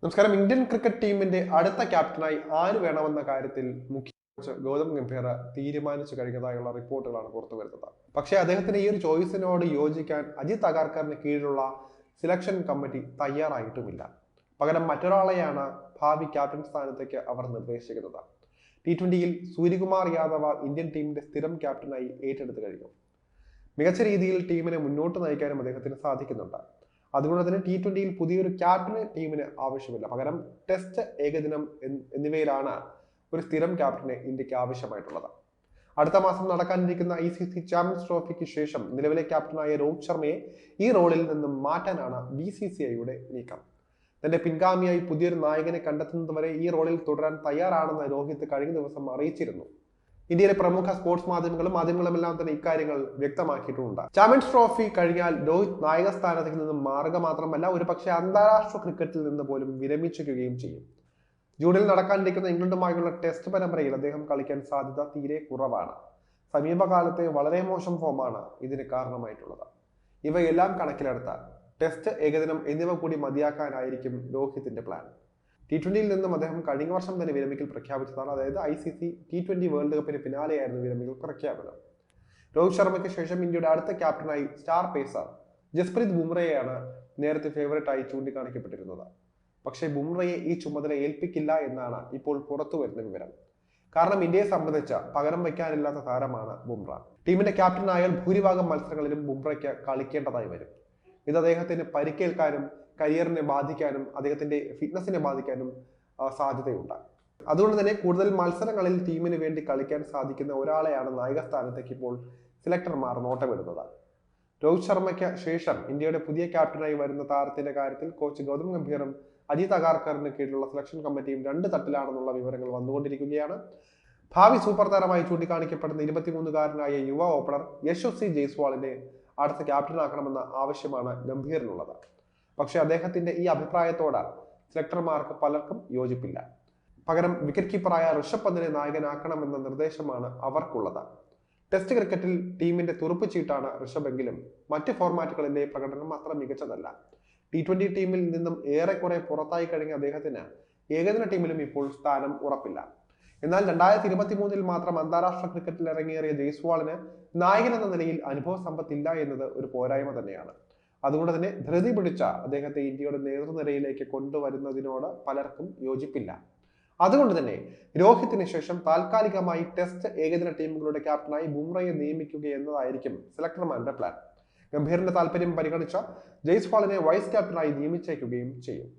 നമസ്കാരം. Indian cricket ടീമിന്റെ അടുത്ത ക്യാപ്റ്റനായി ആര് വേണമെന്ന കാര്യത്തിൽ മുഖ്യ കോച്ച് ഗൗതം ഗംഭീർ തീരുമാനിച്ചു കഴിഞ്ഞതായുള്ള റിപ്പോർട്ടുകളാണ് പുറത്തു വരുന്നത്. പക്ഷേ അദ്ദേഹത്തിന് ഈ ഒരു ചോയ്സിനോട് യോജിക്കാൻ അജിത് അഗാർക്കറിന് കീഴിലുള്ള സെലക്ഷൻ കമ്മിറ്റി തയ്യാറായിട്ടുമില്ല. പകരം മറ്റൊരാളെയാണ് ഭാവി ക്യാപ്റ്റൻ സ്ഥാനത്തേക്ക് അവർ നിർദ്ദേശിക്കുന്നത്. T20യിൽ സൂര്യകുമാർ യാദവ് ഇന്ത്യൻ ടീമിന്റെ സ്ഥിരം ക്യാപ്റ്റനായി ഏറ്റെടുത്തു കഴിഞ്ഞു. മികച്ച രീതിയിൽ ടീമിനെ മുന്നോട്ട് നയിക്കാനും അദ്ദേഹത്തിന് സാധിക്കുന്നുണ്ട്. അതുകൊണ്ട് തന്നെ T20യിൽ പുതിയൊരു ക്യാപ്റ്റന് ടീമിന് ആവശ്യമില്ല. പകരം ടെസ്റ്റ്, ഏകദിനം എന്നിവയിലാണ് ഒരു സ്ഥിരം ക്യാപ്റ്റനെ ഇന്ത്യക്ക് ആവശ്യമായിട്ടുള്ളത്. അടുത്ത മാസം നടക്കാനിരിക്കുന്ന ICC ചാമ്പ്യൻസ് ട്രോഫിക്ക് ശേഷം നിലവിലെ ക്യാപ്റ്റനായ രോഹിത് ശർമ്മയെ ഈ റോളിൽ നിന്നും മാറ്റാനാണ് BCCIയുടെ നീക്കം. തന്റെ പിൻഗാമിയായി പുതിയൊരു നായകനെ കണ്ടെത്തുന്നതുവരെ ഈ റോളിൽ തുടരാൻ തയ്യാറാണെന്ന് രോഹിത് കഴിഞ്ഞ ദിവസം അറിയിച്ചിരുന്നു. ഇന്ത്യയിലെ പ്രമുഖ സ്പോർട്സ് മാധ്യമങ്ങളുമെല്ലാം തന്നെ ഇക്കാര്യങ്ങൾ വ്യക്തമാക്കിയിട്ടുണ്ട്. ചാമ്പ്യൻസ് ട്രോഫി കഴിഞ്ഞാൽ രോഹിത് നായക സ്ഥാനത്തേക്ക് നിന്നും മാറുക മാത്രമല്ല, ഒരുപക്ഷെ അന്താരാഷ്ട്ര ക്രിക്കറ്റിൽ നിന്ന് പോലും വിരമിക്കുകയും ചെയ്യും. ജൂണിൽ നടക്കാനിരിക്കുന്ന ഇംഗ്ലണ്ടുമായുള്ള ടെസ്റ്റ് പരമ്പരയിൽ അദ്ദേഹം കളിക്കാൻ സാധ്യത തീരെ കുറവാണ്. സമീപകാലത്തെ വളരെ മോശം ഫോമാണ് ഇതിന് കാരണമായിട്ടുള്ളത്. ഇവയെല്ലാം കണക്കിലെടുത്ത ടെസ്റ്റ്, ഏകദിനം എന്നിവ കൂടി മതിയാക്കാനായിരിക്കും രോഹിത്തിന്റെ പ്ലാൻ. T20യിൽ നിന്നും അദ്ദേഹം കഴിഞ്ഞ വർഷം തന്നെ വിരമിക്കൽ പ്രഖ്യാപിച്ചതാണ്. അതായത് ICC T20 വേൾഡ് കപ്പിന് പിന്നാലെയായിരുന്നു വിരമിക്കൽ പ്രഖ്യാപനം. രോഹിത് ശർമ്മയ്ക്ക് ശേഷം ഇന്ത്യയുടെ അടുത്ത ക്യാപ്റ്റനായി സ്റ്റാർ പേസർ ജസ്പ്രീത് ബുംറയെയാണ് നേരത്തെ ഫേവറേറ്റായി ചൂണ്ടിക്കാണിക്കപ്പെട്ടിരുന്നത്. പക്ഷേ ബുംറയെ ഈ ചുമതല ഏൽപ്പിക്കില്ല എന്നാണ് ഇപ്പോൾ പുറത്തു വരുന്ന വിവരം. കാരണം ഇന്ത്യയെ സംബന്ധിച്ച പകരം വയ്ക്കാനില്ലാത്ത താരമാണ് ബുംറ. ടീമിന്റെ ക്യാപ്റ്റനായാൽ ഭൂരിഭാഗം മത്സരങ്ങളിലും ബുംറയ്ക്ക് കളിക്കേണ്ടതായി വരും. ഇത് അദ്ദേഹത്തിന് പരിക്കേൽക്കാനും കരിയറിനെ ബാധിക്കാനും അദ്ദേഹത്തിന്റെ ഫിറ്റ്നസിനെ ബാധിക്കാനും സാധ്യതയുണ്ട്. അതുകൊണ്ട് തന്നെ കൂടുതൽ മത്സരങ്ങളിൽ ടീമിന് വേണ്ടി കളിക്കാൻ സാധിക്കുന്ന ഒരാളെയാണ് നായക സ്ഥാനത്തേക്ക് ഇപ്പോൾ സെലക്ടർമാർ നോട്ടമിടുന്നത്. രോഹിത് ശർമ്മയ്ക്ക് ശേഷം ഇന്ത്യയുടെ പുതിയ ക്യാപ്റ്റനായി വരുന്ന താരത്തിന്റെ കാര്യത്തിൽ കോച്ച് ഗൗതം ഗംഭീറും അജിത് അഗാർക്കറിന് കീഴിലുള്ള സെലക്ഷൻ കമ്മിറ്റിയും രണ്ട് തട്ടിലാണെന്നുള്ള വിവരങ്ങൾ വന്നുകൊണ്ടിരിക്കുകയാണ്. ഭാവി സൂപ്പർ താരമായി ചൂണ്ടിക്കാണിക്കപ്പെടുന്ന 23-കാരനായ യുവ ഓപ്പണർ യശസ്വി ജയ്സ്വാളിനെ അടുത്ത ക്യാപ്റ്റനാക്കണമെന്ന ആവശ്യമാണ് ഗംഭീറിനുള്ളത്. പക്ഷെ അദ്ദേഹത്തിന്റെ ഈ അഭിപ്രായത്തോട് സെലക്ടർമാർക്ക് പലർക്കും യോജിപ്പില്ല. പകരം വിക്കറ്റ് കീപ്പറായ ഋഷഭ് പന്തിനെ നായകനാക്കണമെന്ന നിർദ്ദേശമാണ് അവർക്കുള്ളത്. ടെസ്റ്റ് ക്രിക്കറ്റിൽ ടീമിന്റെ തുറുപ്പ് ചീട്ടാണ് ഋഷഭെങ്കിലും മറ്റ് ഫോർമാറ്റുകളിലെ പ്രകടനം അത്ര മികച്ചതല്ല. T20 ടീമിൽ നിന്നും ഏറെക്കുറെ പുറത്തായി കഴിഞ്ഞ അദ്ദേഹത്തിന് ഏകദിന ടീമിലും ഇപ്പോൾ സ്ഥാനം ഉറപ്പില്ല. എന്നാൽ 2023 മാത്രം അന്താരാഷ്ട്ര ക്രിക്കറ്റിൽ ഇറങ്ങിയേറിയ ജയ്സ്വാളിന് നായകൻ എന്ന നിലയിൽ അനുഭവ സമ്പത്തില്ല എന്നത് ഒരു പോരായ്മ തന്നെയാണ്. അതുകൊണ്ട് തന്നെ ധൃതി പിടിച്ച അദ്ദേഹത്തെ ഇന്ത്യയുടെ നേതൃനിരയിലേക്ക് കൊണ്ടുവരുന്നതിനോട് പലർക്കും യോജിപ്പില്ല. അതുകൊണ്ട് തന്നെ രോഹിത്തിന് ശേഷം താൽക്കാലികമായി ടെസ്റ്റ്, ഏകദിന ടീമുകളുടെ ക്യാപ്റ്റനായി ബുംറയെ നിയമിക്കുക എന്നതായിരിക്കും സെലക്ടർമാരുടെ പ്ലാൻ. ഗംഭീറിന്റെ താല്പര്യം പരിഗണിച്ച ജയ്സ്വാളിനെ വൈസ് ക്യാപ്റ്റനായി നിയമിച്ചേക്കുകയും ചെയ്യും.